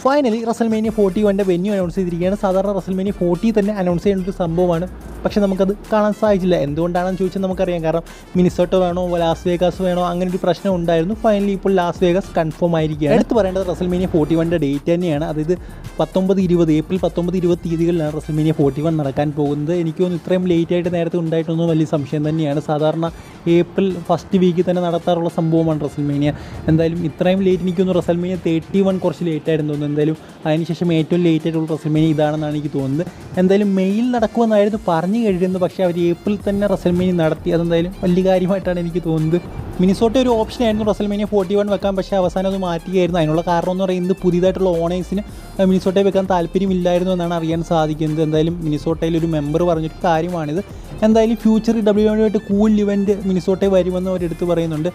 Finally WrestleMania 41 venue announce ചെയ്തിരിക്കുകയാണ്. സാധാരണ WrestleMania 40 തന്നെ അനൗൺസ് ചെയ്യേണ്ട ഒരു സംഭവമാണ്, പക്ഷേ നമുക്കത് കാണാൻ സാധിച്ചില്ല. എന്തുകൊണ്ടാണെന്ന് ചോദിച്ചാൽ നമുക്കറിയാം. കാരണം മിനിസോട്ട വേണോ ലാസ് വേഗാസ് വേണോ അങ്ങനെ ഒരു പ്രശ്നം ഉണ്ടായിരുന്നു. ഫൈനലി ഇപ്പോൾ ലാസ് വേഗാസ് കൺഫേം ആയിരിക്കുകയാണ്. എടുത്ത് പറയേണ്ടത് റസൽമേനിയ 41 ഡേറ്റ് തന്നെയാണ്. അതായത് 19-20 ഏപ്രിൽ 19-20 തീയതികളിലാണ് റസൽമേനിയ 41 നടക്കാൻ പോകുന്നത്. എനിക്ക് തോന്നുന്നു ഇത്രയും ലേറ്റ് ആയിട്ട് നേരത്തെ ഉണ്ടായിട്ടൊന്നും വലിയ സംശയം തന്നെയാണ്. സാധാരണ ഏപ്രിൽ ഫസ്റ്റ് വീക്കിൽ തന്നെ നടത്താറുള്ള സംഭവമാണ് റസൽമേനിയ. എന്തായാലും ഇത്രയും ലേറ്റ് എനിക്ക് തോന്നുന്നു റസൽമേനിയ 31 കുറച്ച് ലേറ്റ് ആയിരുന്നു തോന്നുന്നു. എന്തായാലും അതിനുശേഷം ഏറ്റവും ലേറ്റ് ആയിട്ടുള്ള റസൽമേനിയ ഇതാണെന്നാണ് എനിക്ക് തോന്നുന്നത്. എന്തായാലും മെയിൽ നടക്കുമെന്നായിരുന്നു പറഞ്ഞു കഴിയുന്നത്, പക്ഷേ അവർ ഏപ്രിൽ തന്നെ റസൽമേനിയ നടത്തി. അതെന്തായാലും വലിയ കാര്യമായിട്ടാണ് എനിക്ക് തോന്നുന്നത്. മിനിസോട്ട ഒരു ഓപ്ഷനായിരുന്നു റസൽമേനിയ 41 വെക്കാൻ, പക്ഷേ അവസാനം അത് മാറ്റുകയായിരുന്നു. അതിനുള്ള കാരണം എന്ന് പറയുന്നത് പുതിയതായിട്ടുള്ള ഓണേഴ്സിന് മിനിസോട്ടയിൽ വെക്കാൻ താല്പര്യമില്ലായിരുന്നു എന്നാണ് അറിയാൻ സാധിക്കുന്നത്. എന്തായാലും മിനിസോട്ടയിൽ ഒരു മെമ്പർ പറഞ്ഞൊരു കാര്യമാണിത്. എന്തായാലും ഫ്യൂച്ചറിൽ WWE ആയിട്ട് കൂൾ ഇവൻറ്റ് മിനിസോട്ടയിൽ വരുമെന്ന് അവരെടുത്ത് പറയുന്നുണ്ട്.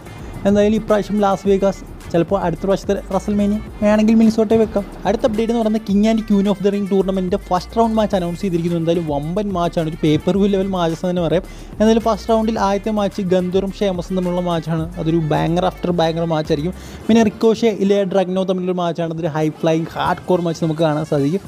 എന്തായാലും ഇപ്രാവശ്യം ലാസ് വേഗാസ്, ചിലപ്പോൾ അടുത്ത പ്രാവശ്യത്തെ റസൽമേനിയ വേണമെങ്കിൽ മിനിസോട്ടയിൽ വെക്കാം. അടുത്ത അപ്ഡേറ്റ് എന്ന് പറയുന്നത് king and queen of the ring ടൂർണമെൻറ്റിൻ്റെ ഫസ്റ്റ് റൗണ്ട് മാച്ച് അനൗൺസ് ചെയ്തിരിക്കുന്നു. എന്തായാലും വമ്പൻ മാച്ചാണ്, ഒരു പേപ്പർ വ്യൂ ലെവൽ മാച്ചസ് തന്നെ പറയാം. എന്തായാലും ഫസ്റ്റ് റൗണ്ടിൽ ആദ്യത്തെ മാച്ച് ഗന്ധറും ഷേമസും തമ്മിലുള്ള മാച്ചാണ്. അതൊരു ബാങ്കർ ആഫ്റ്റർ ബാങ്കർ മാച്ചായിരിക്കും. പിന്നെ റിക്കോഷെ ഇലെ ഡ്രാഗ്നോ തമ്മിലുള്ള മാച്ചാണ്. അതൊരു high flying hard core match നമുക്ക് കാണാൻ സാധിക്കും.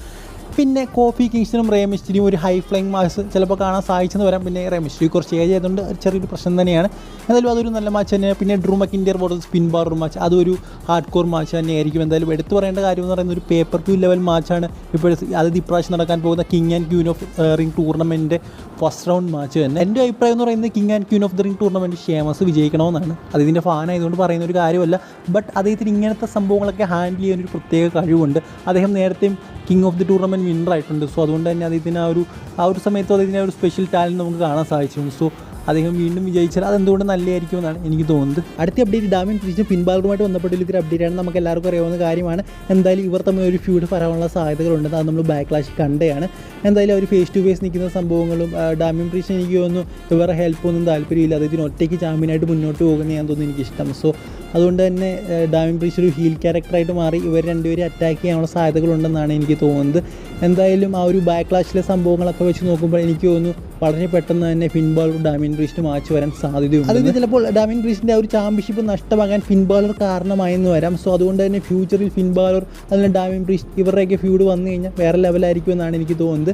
പിന്നെ കോഫി കിങ്സ്റ്റനും റേ മിസ്റ്ററിയും ഒരു ഹൈ ഫ്ലൈയിങ് മാച്ച് ചിലപ്പോൾ കാണാൻ സാധിച്ചെന്ന് വരാം. പിന്നെ റേ മിസ്റ്ററി കുറച്ച് ഏജ് ആയതുകൊണ്ട് ചെറിയൊരു പ്രശ്നം തന്നെയാണ്. എന്തായാലും അതൊരു നല്ല മാച്ച് തന്നെയാണ്. പിന്നെ ഡ്രൂ മക്കിൻഡിയർ വേഴ്സസ് സ്പിൻ ബാർ മാച്ച്, അതൊരു ഹാർഡ് കോർ മാച്ച് തന്നെയായിരിക്കും. എന്തായാലും എടുത്തു പറയേണ്ട കാര്യം എന്ന് പറയുന്നത് ഒരു പേപ്പർ വ്യൂ ലെവൽ മാച്ചാണ് ഇപ്പോൾ അതായത് ഇപ്രാവശ്യം നടക്കാൻ പോകുന്ന king and queen of ring ടൂർണമെൻറ്റിൻ്റെ ഫസ്റ്റ് റൗണ്ട് മാച്ച് തന്നെ. എൻ്റെ അഭിപ്രായം എന്ന് പറയുന്നത് king and queen of the ring tournament Sheamus വിജയിക്കണമെന്നാണ്. അതിൻ്റെ ഫാനായതുകൊണ്ട് പറയുന്ന ഒരു കാര്യമല്ല. ബട്ട് അദ്ദേഹത്തിന് ഇങ്ങനത്തെ സംഭവങ്ങളൊക്കെ ഹാൻഡിൽ ചെയ്യാനൊരു പ്രത്യേക കഴിവുണ്ട്. അദ്ദേഹം നേരത്തെയും king of the tournament winner ആയിട്ടുണ്ട്. സോ അതുകൊണ്ട് തന്നെ അദ്ദേഹത്തിന് ആ ഒരു സമയത്ത് അദ്ദേഹത്തിന് ഒരു സ്പെഷ്യൽ ടാലൻറ്റ് നമുക്ക് കാണാൻ സാധിച്ചിട്ടുണ്ട്. സോ അദ്ദേഹം വീണ്ടും വിജയിച്ചാൽ അതെന്തുകൊണ്ട് നല്ലതായിരിക്കും എന്നാണ് എനിക്ക് തോന്നുന്നത്. അടുത്ത അപ്ഡേറ്റ് ഡാമിൻ പ്രീസ്റ്റ് ഫിൻബാലറുമായിട്ട് ബന്ധപ്പെട്ടുള്ളൊരു അപ്ഡേറ്റാണ്. നമുക്ക് എല്ലാവർക്കും അറിയാവുന്ന കാര്യമാണ്. എന്തായാലും ഇവർ തമ്മിൽ ഒരു ഫ്യൂഡ് പറയാനുള്ള സാധ്യതകളുണ്ട്. അത് നമ്മൾ ബാക്ക്ലാഷിൽ കണ്ടതാണ്. എന്തായാലും അവർ ഫേസ് ടു ഫേസ് നിൽക്കുന്ന സംഭവങ്ങളും ഡാമിൻ പ്രീസ്റ്റ് എനിക്ക് തോന്നുന്നു ഇവരുടെ ഹെൽപ്പൊന്നും താല്പര്യമില്ല. അദ്ദേഹത്തിന് ഒറ്റയ്ക്ക് ചാമ്പ്യനായിട്ട് മുന്നോട്ട് പോകുന്നത് ഞാൻ തോന്നുന്നു എനിക്കിഷ്ടം. സോ അതുകൊണ്ട് തന്നെ ഡാമിൻ പ്രീസ്റ്റ് ഒരു ഹീൽ ക്യാരക്ടറായിട്ട് മാറി ഇവർ രണ്ടുപേരും അറ്റാക്ക് ചെയ്യാനുള്ള സാധ്യതകളുണ്ടെന്നാണ് എനിക്ക് തോന്നുന്നത്. എന്തായാലും ആ ഒരു ബാക്ക്ലാഷിലെ സംഭവങ്ങളൊക്കെ വെച്ച് നോക്കുമ്പോൾ എനിക്ക് തോന്നുന്നു വളരെ പെട്ടെന്ന് തന്നെ ഫിൻബാലർ ഡാമിൻ പ്രീസ്റ്റ് മാച്ച് വരാൻ സാധ്യതയുണ്ട്. അതിന് ചിലപ്പോൾ ഡാമിൻ പ്രീസ്റ്റിൻ്റെ ആ ഒരു ചാമ്പ്യൻഷിപ്പ് നഷ്ടമാകാൻ ഫിൻബാലർ കാരണമായെന്ന് വരാം. സോ അതുകൊണ്ട് തന്നെ ഫ്യൂച്ചറിൽ ഫിൻബാലർ അതിന് ഡാമിൻ പ്രീസ്റ്റ് ഇവരുടെയൊക്കെ ഫ്യൂഡ് വന്നു കഴിഞ്ഞാൽ വേറെ ലെവലായിരിക്കും എന്നാണ് എനിക്ക് തോന്നുന്നത്.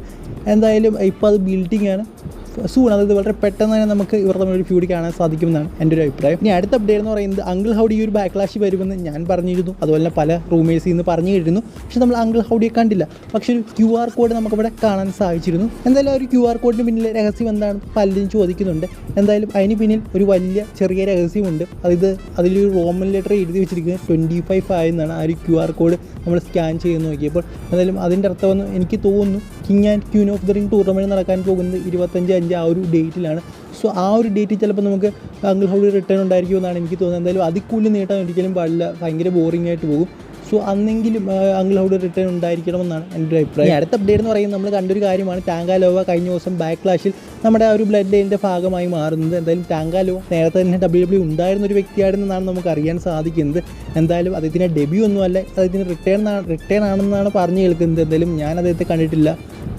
എന്തായാലും ഇപ്പോൾ അത് ബിൽഡിംഗ് ആണ്. സൂൺ, അതായത് വളരെ പെട്ടെന്ന് തന്നെ നമുക്ക് ഇവർ തമ്മിലൊരു ഫ്യൂഡ് കാണാൻ സാധിക്കുമെന്നാണ് എൻ്റെ ഒരു അഭിപ്രായം. ഇനി അടുത്ത അപ്ഡേറ്റ് എന്ന് പറയുന്നത് അങ്കിൾ ഹൗഡി ഒരു ബാക്ക്ലാഷ് വരുമെന്ന് ഞാൻ പറഞ്ഞിരുന്നു. അതുപോലെ തന്നെ പല റൂമേഴ്സിൽ നിന്ന് പറഞ്ഞു കഴിഞ്ഞിരുന്നു. പക്ഷേ നമ്മൾ അങ്കിൾ ഹൗഡിയെ കണ്ടില്ല. പക്ഷേ ഒരു QR കോഡ് നമുക്കിവിടെ കാണാൻ സാധിച്ചിരുന്നു. എന്തായാലും ഒരു QR കോഡിന് പിന്നിലെ രഹസ്യം എന്താണെന്ന് പലരും ചോദിക്കുന്നുണ്ട്. എന്തായാലും അതിന് പിന്നിൽ ഒരു വലിയ ചെറിയ രഹസ്യമുണ്ട്. അതിലൊരു റോമൻ ലെറ്റർ എഴുതി വെച്ചിരിക്കുന്നത് 25 ആയെന്നാണ്. ആ ഒരു QR കോഡ് നമ്മൾ സ്കാൻ ചെയ്ത് നോക്കിയപ്പോൾ എന്തായാലും അതിൻ്റെ അർത്ഥമെന്ന് എനിക്ക് തോന്നുന്നു king and queen of the ring tournament നടക്കാൻ പോകുന്നത് 25/5 ആ ഒരു ഡേറ്റിലാണ്. സോ ആ ഒരു ഡേറ്റിൽ ചിലപ്പോൾ നമുക്ക് അങ്കിൾ ഹൗഡി റിട്ടേൺ ഉണ്ടായിരിക്കുമെന്നാണ് എനിക്ക് തോന്നുന്നത്. എന്തായാലും അതിൽ കൂടുതൽ നീട്ടാൻ ഒരിക്കലും പാടില്ല, ഭയങ്കര ബോറിംഗ് ആയിട്ട് പോകും. സോ അന്നെങ്കിലും അങ്കിൾ ഹൗഡി റിട്ടേൺ ഉണ്ടായിരിക്കണമെന്നാണ് എൻ്റെ ഒരു അഭിപ്രായം. അടുത്ത അപ്ഡേറ്റ് എന്ന് പറയുന്നത് നമ്മൾ കണ്ടൊരു കാര്യമാണ്. ടാങ്കാലോവ കഴിഞ്ഞ ദിവസം ബാക്ക്ലാഷിൽ നമ്മുടെ ആ ഒരു ബ്ലഡ് ലൈനിൻ്റെ ഭാഗമായി മാറുന്നത്. എന്തായാലും ടാങ്കാലോവ നേരത്തെ തന്നെ WWE ഉണ്ടായിരുന്ന ഒരു വ്യക്തിയാണെന്നാണ് നമുക്ക് അറിയാൻ സാധിക്കുന്നത്. എന്തായാലും അദ്ദേഹത്തിൻ്റെ ഡെബ്യൂ ഒന്നുമല്ല, അദ്ദേഹത്തിന് റിട്ടേൺ ആണെന്നാണ് പറഞ്ഞു കേൾക്കുന്നത്. എന്തായാലും ഞാൻ അദ്ദേഹത്തെ കണ്ടിട്ടില്ല.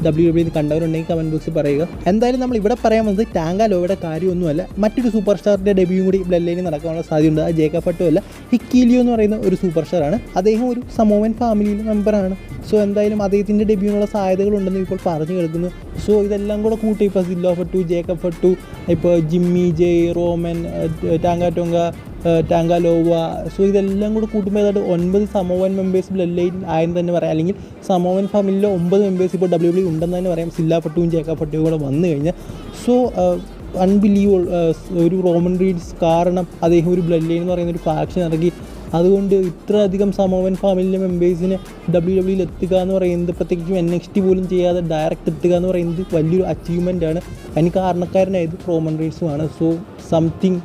WWE കണ്ടവരുണ്ടെങ്കിൽ കമൻറ്റ് ബോക്സിൽ പറയുക. എന്തായാലും നമ്മൾ ഇവിടെ പറയാൻ വന്നത് ടാങ്കാലോവയുടെ കാര്യമൊന്നുമല്ല, മറ്റൊരു സൂപ്പർ സ്റ്റാറിൻ്റെ ഡെബ്യൂ കൂടി ബ്ലഡ് ലൈനിൽ നടക്കാനുള്ള സാധ്യതയുണ്ട്. അത് ജേക്കബ് ഫട്ടോ അല്ല, ഹിക്കീലിയോ എന്ന് പറയുന്ന ഒരു സൂപ്പർ സ്റ്റാറാണ്. അദ്ദേഹം ഒരു സമോവൻ ഫാമിലിയിലെ മെമ്പറാണ്. സോ എന്തായാലും അദ്ദേഹത്തിൻ്റെ ഡെബ്യൂവിനുള്ള സാധ്യതകളുണ്ടെന്ന് ഇപ്പോൾ പറഞ്ഞു കേൾക്കുന്നു. സോ ഇതെല്ലാം കൂടെ കൂട്ടി ഇപ്പോൾ സില്ലോ ഫട്ടു, ജേക്കബ് ഫട്ടു, ഇപ്പോൾ ജിമ്മി ജെ, റോമൻ, ടാങ്കാലോവ, സോ ഇതെല്ലാം കൂടെ കൂട്ടുമ്പോൾ ഏതാണ്ട് 9 സമോവൻ മെമ്പേഴ്സ് ബ്ലഡ് ലൈൻ ആയെന്ന് തന്നെ പറയാം. അല്ലെങ്കിൽ സമോവൻ ഫാമിലിയിലെ 9 മെമ്പേഴ്സ് ഇപ്പോൾ WWE ഉണ്ടെന്ന് തന്നെ പറയാം. സില്ല ഫട്ടുവും ജേക്കബ് ഫട്ടുവും കൂടെ വന്നു കഴിഞ്ഞാൽ. So unbelievable. ഒരു റോമൻ റീഡ്സ് കാരണം അദ്ദേഹം ഒരു ബ്ലഡ് ലൈൻ എന്ന് പറയുന്ന ഒരു ഫാക്ഷൻ ഇറക്കി. അതുകൊണ്ട് ഇത്ര അധികം സമോവൻ ഫാമിലിയിലെ മെമ്പേഴ്സിന് WWE എത്തുക എന്ന് പറയുന്നത്, പ്രത്യേകിച്ചും NXT പോലും ചെയ്യാതെ ഡയറക്റ്റ് എത്തുക എന്ന് പറയുന്നത് വലിയൊരു അച്ചീവ്മെൻ്റ് ആണ്. അതിന് കാരണക്കാരനായത് റോമൻ റീഡ്സുമാണ്. So something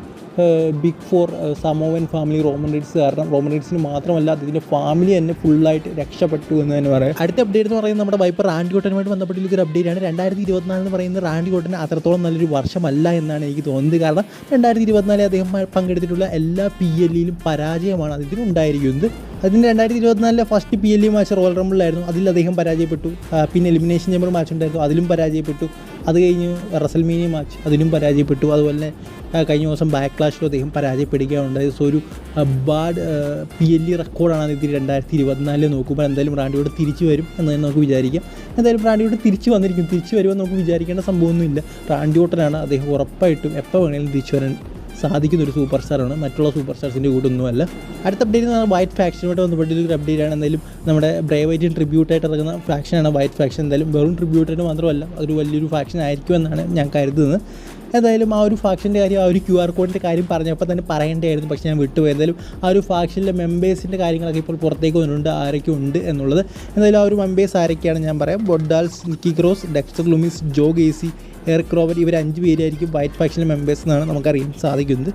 big for Samoan family Roman Reigns. കാരണം റോമൻ റീഡ്സിന് മാത്രമല്ല അതിൻ്റെ ഫാമിലി തന്നെ ഫുള്ളായിട്ട് രക്ഷപ്പെട്ടു എന്ന് തന്നെ പറയാം. അടുത്ത അപ്ഡേറ്റ് എന്ന് പറയുന്നത് നമ്മുടെ വൈപ്പർ റാൻഡി ഓർട്ടനുമായിട്ട് ബന്ധപ്പെട്ടുള്ള ഒരു അപ്ഡേറ്റാണ്. 2024 എന്ന് പറയുന്നത് റാൻഡി ഓർട്ടന് അത്രത്തോളം നല്ലൊരു വർഷമല്ല എന്നാണ് എനിക്ക് തോന്നുന്നത്. കാരണം 2024 അദ്ദേഹം പങ്കെടുത്തിട്ടുള്ള എല്ലാ PLEയിലും പരാജയമാണ് അദ്ദേഹത്തിന് ഉണ്ടായിരിക്കുന്നത്. അതിന് 2024 ഫസ്റ്റ് PLE മാച്ച് റോയൽ റംബിളിലായിരുന്നു. അതിൽ അദ്ദേഹം പരാജയപ്പെട്ടു. പിന്നെ എലിമിനേഷൻ ചേമ്പർ മാച്ച് ഉണ്ടായിരുന്നു, അതിലും പരാജയപ്പെട്ടു. അത് കഴിഞ്ഞ് റസൽമേനിയ മാച്ച് അതിനും പരാജയപ്പെട്ടു. അതുപോലെ തന്നെ കഴിഞ്ഞ ദിവസം ബാക്ക്ലാഷിലും അദ്ദേഹം പരാജയപ്പെടുകയുണ്ടായത്. സോ ഒരു ബാഡ് PLE റെക്കോർഡാണ് ഇത് 2024 നോക്കുമ്പോൾ. എന്തായാലും റാൻഡിയോട് തിരിച്ചു വരും എന്ന് തന്നെ നമുക്ക് വിചാരിക്കാം. എന്തായാലും റാൻഡിയോട് തിരിച്ചു വന്നിരിക്കും. തിരിച്ചു വരുമെന്ന് നമുക്ക് വിചാരിക്കേണ്ട സംഭവമൊന്നുമില്ല. റാൻഡി ഓർട്ടനാണ്, അദ്ദേഹം ഉറപ്പായിട്ടും എപ്പോൾ വേണമെങ്കിലും തിരിച്ചു വരാൻ സാധിക്കുന്ന ഒരു സൂപ്പർ സ്റ്റാറാണ്. മറ്റുള്ള സൂപ്പർ സ്റ്റാർസിൻ്റെ കൂട്ടൊന്നുമല്ല. അടുത്ത അപ്ഡേറ്റ് എന്ന് പറഞ്ഞാൽ വൈറ്റ് ഫാക്ഷനുമായിട്ട് ബന്ധപ്പെട്ടൊരു അപ്ഡേറ്റാണ്. എന്തായാലും നമ്മുടെ ബ്രേവ് വൈറ്റിന് ട്രിബ്യൂട്ടായിട്ട് ഇറങ്ങുന്ന ഫാക്ഷനാണ് വൈറ്റ് ഫാക്ഷൻ. എന്തായാലും വെറും ട്രിബ്യൂട്ടായിട്ട് മാത്രമല്ല, അതൊരു വലിയൊരു ഫാക്ഷൻ ആയിരിക്കുമെന്നാണ് ഞാൻ കരുതുന്നത്. എന്തായാലും ആ ഒരു ഫാക്ഷൻ്റെ കാര്യം, ആ ഒരു QR കോഡിൻ്റെ കാര്യം പറഞ്ഞപ്പോൾ തന്നെ പറയേണ്ടതായിരുന്നു, പക്ഷേ ഞാൻ വിട്ടുപോയി. എന്തായാലും ആ ഒരു ഫാക്ഷനിലെ മെമ്പേഴ്സിൻ്റെ കാര്യങ്ങളൊക്കെ ഇപ്പോൾ പുറത്തേക്ക് വന്നിട്ടുണ്ട്, ആരൊക്കെ ഉണ്ട് എന്നുള്ളത്. എന്തായാലും ആ ഒരു മെമ്പേഴ്സ് ആരൊക്കെയാണ് ഞാൻ പറയാം. ബൊഡാൽസ്, നിക്കി ക്രോസ്, ഡെക്സ്റ്റർ ലൂമിസ്, ജോ ഗേസി, എറിക് റോവൻ, ഇവർ 5 പേരായിരിക്കും വൈറ്റ് ഫാക്ഷനിലെ മെമ്പേഴ്സ് എന്നാണ് നമുക്കറിയാൻ സാധിക്കുന്നത്.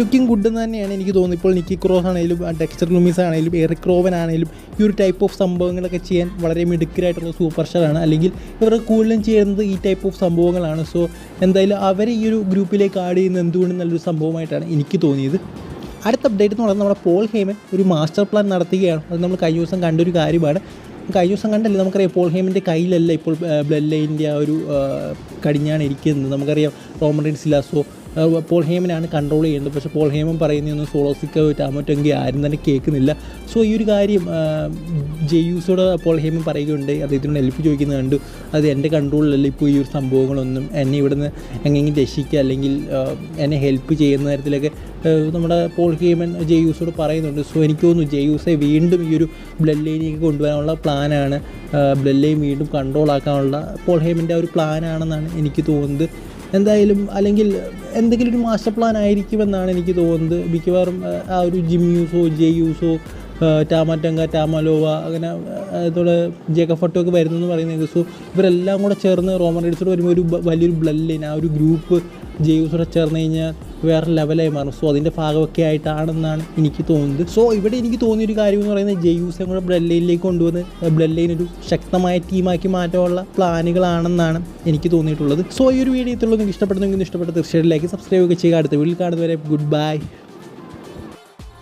ലുക്കിംഗ് ഗുഡ് എന്ന് തന്നെയാണ് എനിക്ക് തോന്നുന്നത്. ഇപ്പോൾ നിക്കി ക്രോസ് ആണെങ്കിലും ഡെക്സ്റ്റർ ലൂമിസ് ആണെങ്കിലും എറിക് റോവൻ ആണെങ്കിലും ഈ ഒരു ടൈപ്പ് ഓഫ് സംഭവങ്ങളൊക്കെ ചെയ്യാൻ വളരെ മിടുക്കരായിട്ടുള്ള സൂപ്പർ സ്റ്റാറാണ്. അല്ലെങ്കിൽ ഇവർ കൂടുതലും ചെയ്യുന്നത് ഈ ടൈപ്പ് ഓഫ് സംഭവങ്ങളാണ്. സോ എന്തായാലും അവരെ ഈ ഒരു ഗ്രൂപ്പിലേക്ക് ആഡ് ചെയ്യുന്നത് എന്തുകൊണ്ടും നല്ലൊരു സംഭവമായിട്ടാണ് എനിക്ക് തോന്നിയത്. അടുത്ത അപ്ഡേറ്റ് എന്ന് പറയുന്നത് നമ്മുടെ പോൾ ഹേമൻ ഒരു മാസ്റ്റർ പ്ലാൻ നടത്തുകയാണ്. അത് നമ്മൾ കഴിഞ്ഞ ദിവസം കണ്ടൊരു കാര്യമാണ്. കഴിഞ്ഞ ദിവസം കണ്ടല്ലേ, നമുക്കറിയാം പോൾ ഹേമൻ്റെ കയ്യിലല്ല ഇപ്പോൾ ബ്ലഡ് ലൈനിൻ്റെ ആ ഒരു കടിഞ്ഞാണ് ഇരിക്കുന്നത്. നമുക്കറിയാം റോമൻ റീൻസ് ഇല്ല. സോ പോൾ ഹേമനാണ് കൺട്രോൾ ചെയ്യുന്നത്. പക്ഷേ പോൾ ഹേമൻ പറയുന്നതൊന്നും സോളോസിക്കോ ടാമറ്റോങ്കി ആരും തന്നെ കേൾക്കുന്നില്ല. സോ ഈ ഒരു കാര്യം ജെയ്യൂസോട് പോൾ ഹേമൻ പറയുകയുണ്ട്. അദ്ദേഹത്തിനോട് ഹെൽപ്പ് ചോദിക്കുന്നത് കണ്ടു. അത് എൻ്റെ കൺട്രോളിലല്ല ഇപ്പോൾ ഈ ഒരു സംഭവങ്ങളൊന്നും. എന്നെ ഇവിടുന്ന് എങ്ങനെയെങ്കിലും രക്ഷിക്കുക അല്ലെങ്കിൽ എന്നെ ഹെൽപ്പ് ചെയ്യുന്ന തരത്തിലൊക്കെ നമ്മുടെ പോൾ ഹേമൻ ജെയ്യൂസോട് പറയുന്നുണ്ട്. സോ എനിക്ക് തോന്നുന്നു ജെയ്യൂസെ വീണ്ടും ഈ ഒരു ബ്ലഡ് ലൈനിലേക്ക് കൊണ്ടുവരാനുള്ള പ്ലാനാണ്. ബ്ലഡ് ലൈൻ വീണ്ടും കൺട്രോൾ ആക്കാനുള്ള പോൾ ഹേമൻ്റെ ആ ഒരു പ്ലാനാണെന്നാണ് എനിക്ക് തോന്നുന്നത്. എന്തായാലും അല്ലെങ്കിൽ എന്തെങ്കിലും ഒരു മാസ്റ്റർ പ്ലാൻ ആയിരിക്കുമെന്നാണ് എനിക്ക് തോന്നുന്നത്. മിക്കവാറും ആ ഒരു ജിം യൂസോ, ജെയ്യൂസോ, ടാമാറ്റങ്ക, ടാമലോവ, അങ്ങനെ അതുപോലെ ജേക്കഫട്ടോ ഒക്കെ വരുന്നെന്ന് പറയുന്നത്. സോ ഇവരെല്ലാം കൂടെ ചേർന്ന് റോമൻ റീൻസോട് വരുമ്പോൾ ഒരു വലിയൊരു ബ്ലഡ് ലൈൻ, ആ ഒരു ഗ്രൂപ്പ് ജെയ്യൂസോടെ ചേർന്ന് കഴിഞ്ഞാൽ വേറെ ലെവലായി മാറും. സോ അതിൻ്റെ ഭാഗമൊക്കെ ആയിട്ടാണെന്നാണ് എനിക്ക് തോന്നുന്നത്. സോ ഇവിടെ എനിക്ക് തോന്നിയൊരു കാര്യം എന്ന് പറയുന്നത് ജെയ്യൂസെ കൂടെ ബ്ലഡ് ലൈനിലേക്ക് കൊണ്ടുവന്ന് ബ്ലഡ് ലൈൻ ഒരു ശക്തമായ ടീമാക്കി മാറ്റാനുള്ള പ്ലാനുകളാണെന്നാണ് എനിക്ക് തോന്നിയിട്ടുള്ളത്. സോ ഈ ഒരു വീഡിയോ ഇത്രയുള്ളൂ. നിങ്ങൾക്ക് ഇഷ്ടപ്പെടുന്നെങ്കിൽ ഇഷ്ടപ്പെട്ട തീർച്ചയായിട്ടും ലൈക്ക്, സബ്സ്ക്രൈബ് ഒക്കെ ചെയ്യുക. അടുത്ത വീഡിയോയിൽ കാണുന്നവരെ ഗുഡ് ബൈ.